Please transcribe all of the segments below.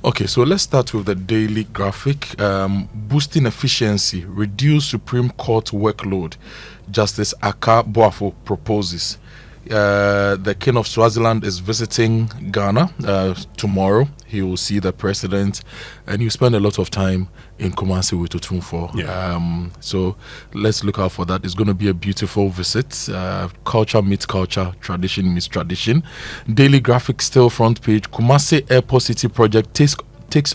Okay, so let's start with the daily graphic. Boosting efficiency, reduce Supreme Court workload. Justice Aka Boafo proposes. The King of Swaziland is visiting Ghana tomorrow. He will see the president, and you spend a lot of time in Kumasi with Otumfo. Yeah. So let's look out for that. It's going to be a beautiful visit. Culture meets culture, tradition meets tradition. Daily graphic still front page. Kumasi Airport City project takes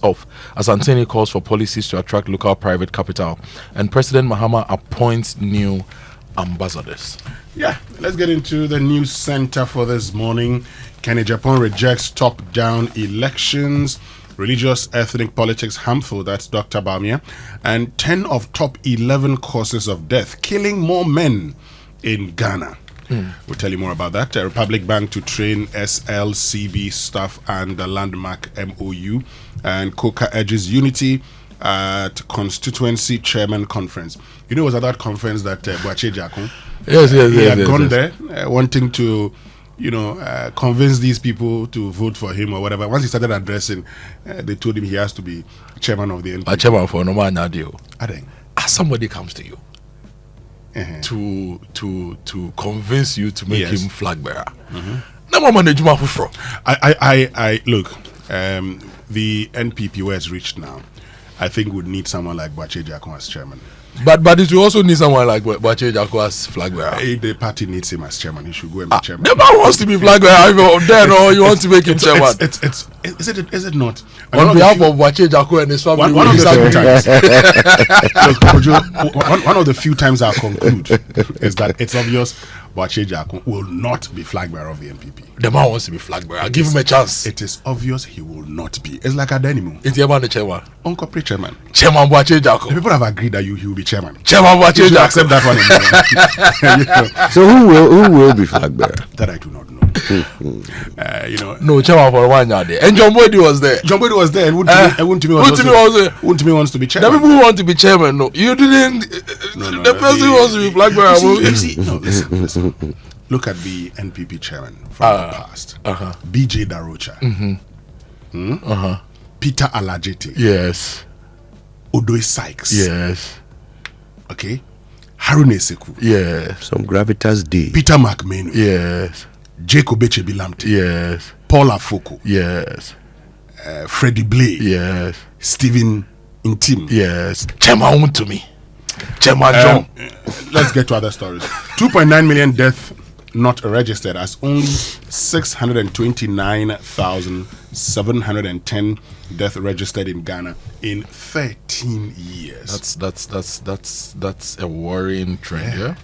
off as Antony calls for policies to attract local private capital, and President Mahama appoints new ambassadors. Yeah, let's get into the news center for this morning. Kenny Japan rejects top-down elections. Religious ethnic politics harmful. That's Dr. Bamia. And 10 of top 11 causes of death, killing more men in Ghana. We'll tell you more about that. Republic Bank to train SLCB staff and the landmark MOU. And Coca urges unity at constituency chairman conference. You know, it was at that conference that Boakye Agyarko he had gone there wanting to, convince these people to vote for him or whatever. Once he started addressing, they told him he has to be chairman of the NPP. A chairman for no man, I think. As somebody comes to you to convince you to make him flag bearer. I look, the NPP where it's reached now, I think would need someone like Boakye Agyarko as chairman. But it will also need someone like Boakye Agyarko as flag bearer. The party needs him as chairman. He should go and be chairman. The man wants to be flag bearer. Then or you want to make him chairman. Is it not? On behalf of Boakye Agyarko and his family, one of the few times I'll conclude is that it's obvious Boakye Agyarko will not be flag bearer of the NPP. The man wants to be flag bearer. Give him a chance. It is obvious he will not be. It's like Adenimo. It's the man the chairman. Uncorporate chairman. Chairman Boakye Agyarko. The people have agreed that he will be chairman. Chairman Boakye Agyarko. Accept that one. So who will be flag bearer? That I do not know. No chairman for one day. And John Boydi was there. John Boydi was there, and Wuntimi wants to be chairman. The people who want to be chairman, no, you didn't. The person who wants to be flag bearer. Listen. Look at the NPP chairman from the past. BJ Darocha. Peter Alajete. Yes. Odoi Sykes. Yes. Okay. Harune Seku. Yes. Some gravitas D. Peter McMahon. Yes. Jacob Echebilamte. Yes. Paul Afoko. Yes. Freddie Blay. Yes. Stephen Intim. Yes. Chairman Wuntumi. Chairman John. Let's get to other stories. 2.9 million deaths not registered as only 629,710 deaths registered in Ghana in 13 years. That's a worrying trend. Yeah.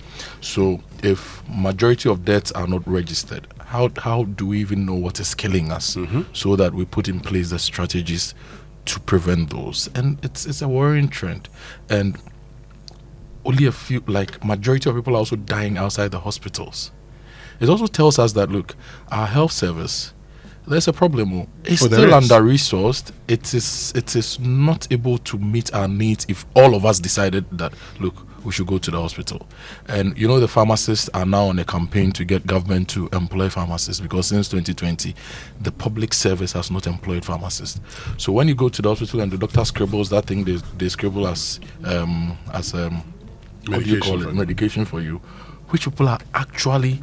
So if majority of deaths are not registered, how do we even know what is killing us? So that we put in place the strategies to prevent those. And it's a worrying trend. And only a few, like majority of people are also dying outside the hospitals. It also tells us that, look, our health service, there's a problem. It's still under-resourced. It is not able to meet our needs if all of us decided that, look, we should go to the hospital. And, the pharmacists are now on a campaign to get government to employ pharmacists, because since 2020, the public service has not employed pharmacists. So when you go to the hospital and the doctor scribbles that thing, they scribble as medication for you, which people are actually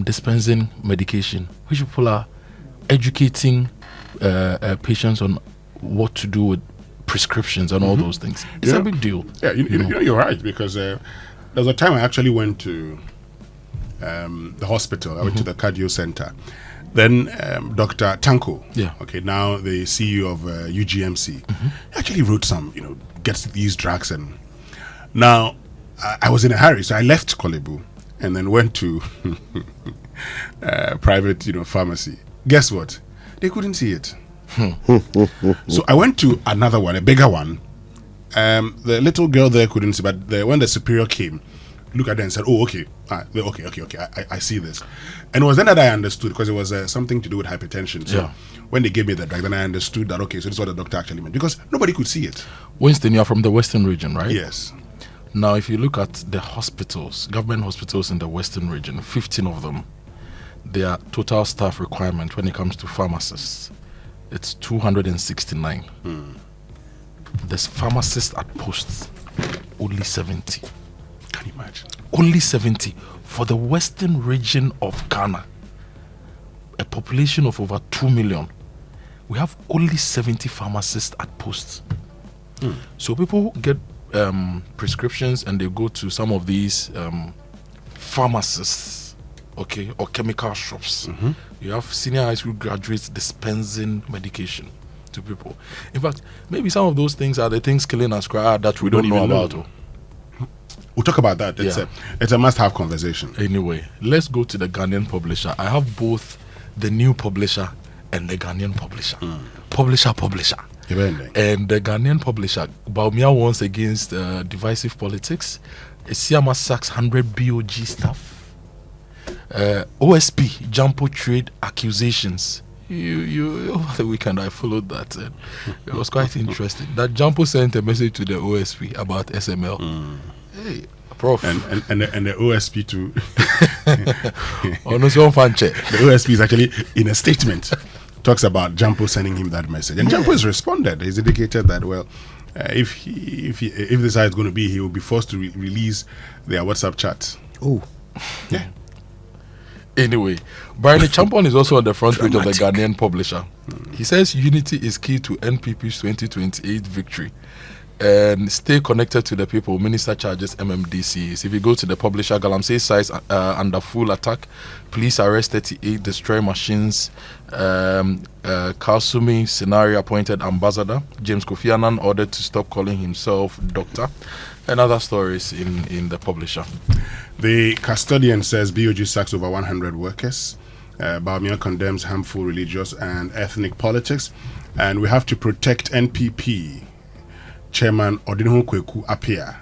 dispensing medication, which people are educating patients on what to do with prescriptions and all those things. It's a big deal. Yeah, you're right, because there was a time I actually went to the hospital. I went to the cardio center. Then Dr. Tanko, now the CEO of UGMC, actually wrote some, gets these drugs. And now I was in a hurry, so I left Kolebu and then went to private, pharmacy. Guess what? They couldn't see it. So I went to another one, a bigger one. The little girl there couldn't see, but when the superior came, looked at her and said, "Oh, okay, okay, I see this." And it was then that I understood, because it was something to do with hypertension. So when they gave me the drug, then I understood that, okay, so this is what the doctor actually meant, because nobody could see it. Winston, you are from the Western region, right? Yes. Now, if you look at the hospitals, government hospitals in the Western region, 15 of them, their total staff requirement when it comes to pharmacists it's 269. There's pharmacists at posts, only 70. Can you imagine? Only 70 for the western region of Ghana, a population of over 2 million. We have only 70 pharmacists at posts. So people get prescriptions and they go to some of these pharmacists, okay, or chemical shops. You have senior high school graduates dispensing medication to people. In fact, maybe some of those things are the things killing us that we don't know about. We'll talk about that. It's a must-have conversation. Anyway, let's go to the Ghanaian publisher. I have both the new publisher and the Ghanaian publisher. Publisher. And the Ghanaian publisher, Baumia warns against divisive politics. Siama sacks 100 BOG staff. OSP, Jampo trade accusations. You over the weekend I followed that. And it was quite interesting. That Jampo sent a message to the OSP about SML. Hey, Prof. And the OSP too. The OSP is actually in a statement talks about Jampo sending him that message, and Jampo has responded. He's indicated that if this is how it's going to be, he will be forced to release their WhatsApp chat. Oh, yeah. Anyway, Brian Champon is also on the front page of the Ghanaian publisher. He says unity is key to NPP's 2028 victory. And stay connected to the people. Minister charges MMDCs. If you go to the publisher, Galamsey sites under full attack. Police arrest 38, destroy machines. Kasumi Scenario appointed ambassador. James Kofi Annan ordered to stop calling himself doctor. And other stories in the publisher. The custodian says BOG sacks over 100 workers. Baumia condemns harmful religious and ethnic politics. And we have to protect NPP. Chairman Odinho Kweku appear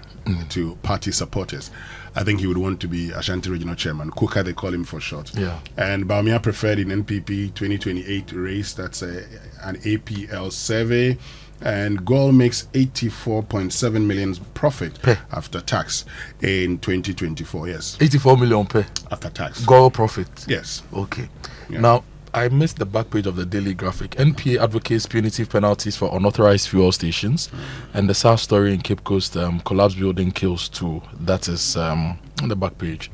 to party supporters. I think he would want to be Ashanti Regional Chairman. Kuka, they call him for short. Yeah. And Baumia preferred in NPP 2028 race. That's an APL survey. And Gol makes 84.7 million profit after tax in 2024. Yes. 84 million after tax. Gol profit. Yes. Okay. Yeah. Now, I missed the back page of the Daily Graphic. NPA advocates punitive penalties for unauthorized fuel stations. And the South story in Cape Coast, collapsed building kills 2. That is on the back page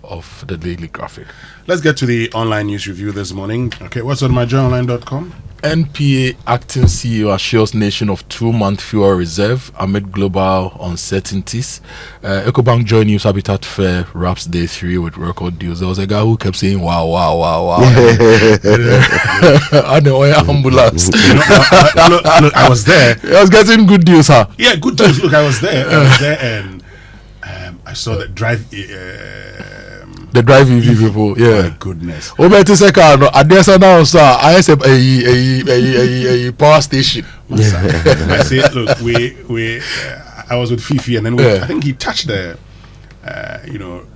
of the Daily Graphic. Let's get to the online news review this morning. Okay, what's on myjoyonline.com? NPA acting CEO assures nation of 2-month fuel reserve amid global uncertainties. EcoBank Joy News Habitat Fair wraps day 3 with record deals. There was a guy who kept saying, wow, wow, wow, wow. And the oil ambulance. Look, I was there. I was getting good deals, huh? Yeah, good deals. Look, I was there and I saw the drive... the drive EV people, yeah. My goodness. Oh, but it's like I said a power station. I said, look, I was with Fifi, and then I think he touched the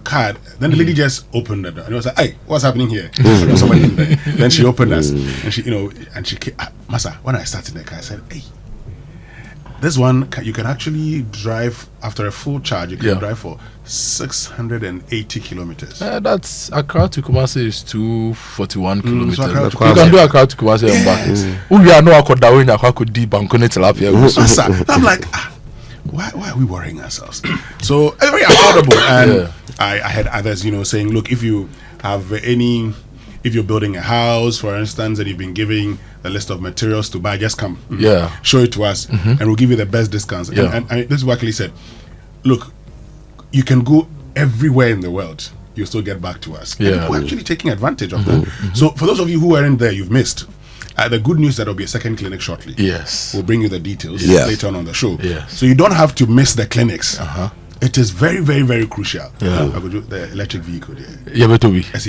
card. Then the lady just opened the door, and it was like, "Hey, what's happening here?" Somebody in there. Then she opened us, and she came, Masa. When I started the car, I said, "Hey, this one you can actually drive after a full charge. You can drive for 680 kilometers. That's Accra to Kumasi is 241 kilometers. So you can do Accra to Kumasi and back. We are no Akodawin, Akodi, Bankone, Tilapia. I'm like, why are we worrying ourselves? So very affordable. And I had others, saying, look, if you have if you're building a house, for instance, and you've been giving a list of materials to buy, just come, show it to us, and we'll give you the best discounts. And this is what Akili said. Look, you can go everywhere in the world, you'll still get back to us. Yeah. And we're actually taking advantage of that. So for those of you who weren't there, you've missed. The good news that there'll be a second clinic shortly. Yes. We'll bring you the details later on the show. Yes. So you don't have to miss the clinics. It is very, very, very crucial. I could do the electric vehicle there. Yeah, better be. I'm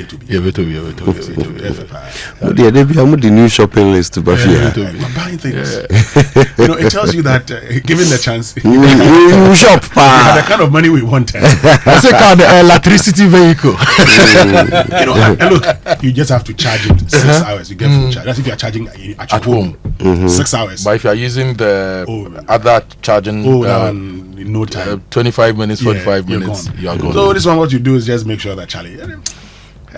the new shopping list to Buffy. I'm buying things. It tells you that given the chance, you shop. The kind of money we want. I say kind of electricity vehicle. And look, you just have to charge it 6 hours. You get full charge. That's if you are charging at your home. 6 hours. But if you are using the other charging, in no time, 25 minutes, 45 minutes, you are gone. So this one, what you do is just make sure that Charlie,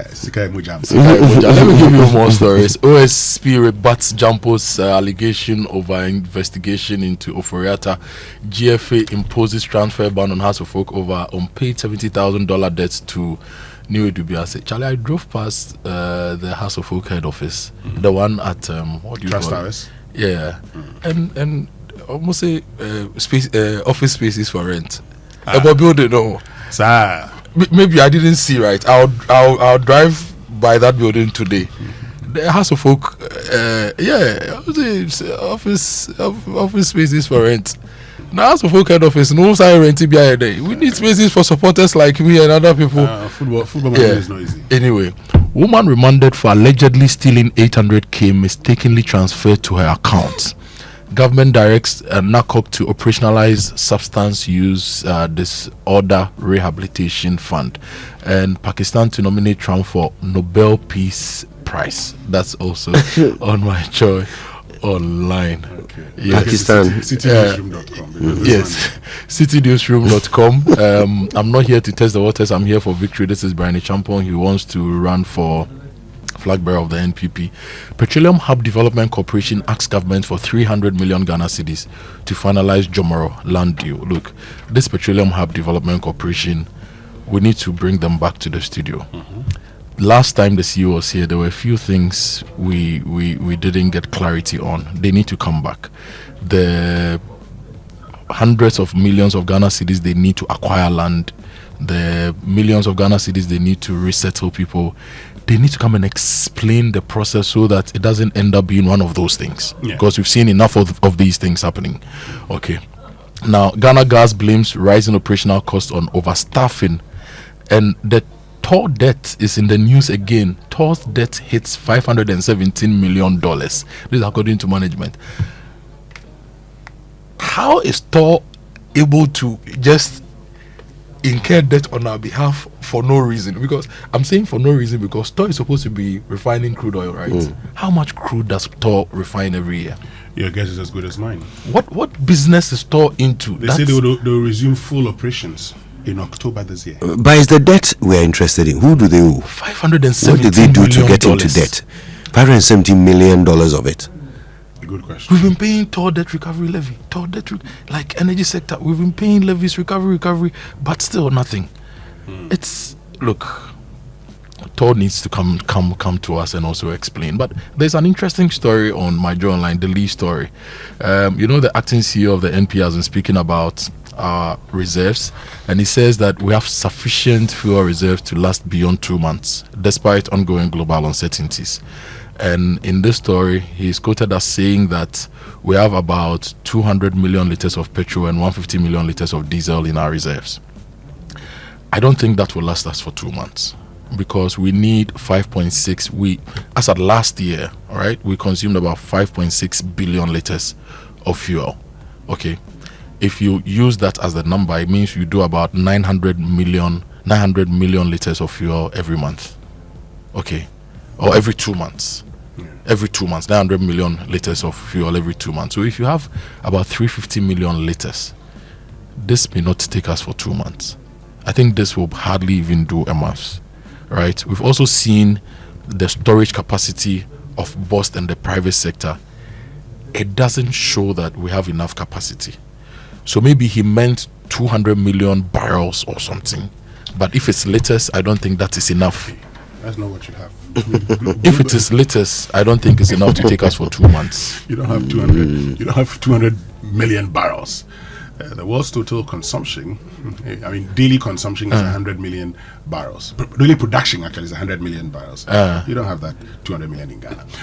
Sikai Mujam. Let me give you more stories. OSP rebuts Jampo's allegation over investigation into Oforiata. GFA imposes transfer ban on House of Folk over unpaid $70,000 debts to New Edubiase. Charlie, I drove past the House of Folk head office, the one at what do you Trust call Towers? it? Yeah, and almost say space office spaces for rent. About building, no. Sir. Maybe I didn't see right. I'll drive by that building today. The House of Folk, office spaces for rent. The House of Folk head office, no sign renting behind there. We need spaces for supporters like me and other people. Football is not easy. Anyway, woman remanded for allegedly stealing 800K mistakenly transferred to her account. Government directs NACOC to operationalize substance use disorder rehabilitation fund, and Pakistan to nominate Trump for Nobel Peace Prize. That's also on my joy online. Okay. Yes. Pakistan. Citynewsroom.com. Yes, citynewsroom.com. I'm not here to test the waters. I'm here for victory. This is Brian Champon. He wants to run for Flagbearer of the NPP. Petroleum Hub Development Corporation asks government for 300 million Ghana cedis to finalize Jomoro land deal. Look, this Petroleum Hub Development Corporation, we need to bring them back to the studio. Last time the CEO was here, there were a few things we didn't get clarity on. They need to come back. The hundreds of millions of Ghana cedis they need to acquire land, the millions of Ghana cedis they need to resettle people. They need to come and explain the process so that it doesn't end up being one of those things. Yeah. Because we've seen enough of these things happening. Okay. Now, Ghana Gas blames rising operational costs on overstaffing. And the Tor debt is in the news again. Tor's debt hits $517 million. This is according to management. How is Tor able to just incur debt on our behalf for no reason? Because I'm saying for no reason because Tor is supposed to be refining crude oil, right? How much crude does Tor refine every year? Your guess is as good as mine. What business is Tor into? They say they'll resume full operations in October this year. But it's the debt we're interested in. Who do they owe? $517 What did they do to get million. into debt? $517 million of it. Good question. We've been paying Tor debt recovery levy, like energy sector. We've been paying levies, recovery, but still nothing. It's look. Tor needs to come to us and also explain. But there's an interesting story on my Joe Online, the Lee story. The acting CEO of the NP has been speaking about our reserves, and he says that we have sufficient fuel reserves to last beyond 2 months, despite ongoing global uncertainties. And in this story, he's quoted as saying that we have about 200 million liters of petrol and 150 million liters of diesel in our reserves. I don't think that will last us for 2 months because we need 5.6. As at last year, all right, we consumed about 5.6 billion liters of fuel. Okay, if you use that as the number, it means you do about 900 million liters of fuel every month. Okay, or every 2 months. Every 2 months, 900 million liters of fuel every 2 months. So if you have about 350 million liters, this may not take us for 2 months. I think this will hardly even do a month, right? We've also seen the storage capacity of BOST and the private sector. It doesn't show that we have enough capacity. So maybe he meant 200 million barrels or something. But if it's liters, I don't think that is enough. That's not what you have. If it is liters, I don't think it's enough to take us for 2 months. You don't have 200. You don't have 200 million barrels. The world's total consumption, daily consumption is 100 million barrels. Daily production actually is 100 million barrels. You don't have that 200 million in Ghana.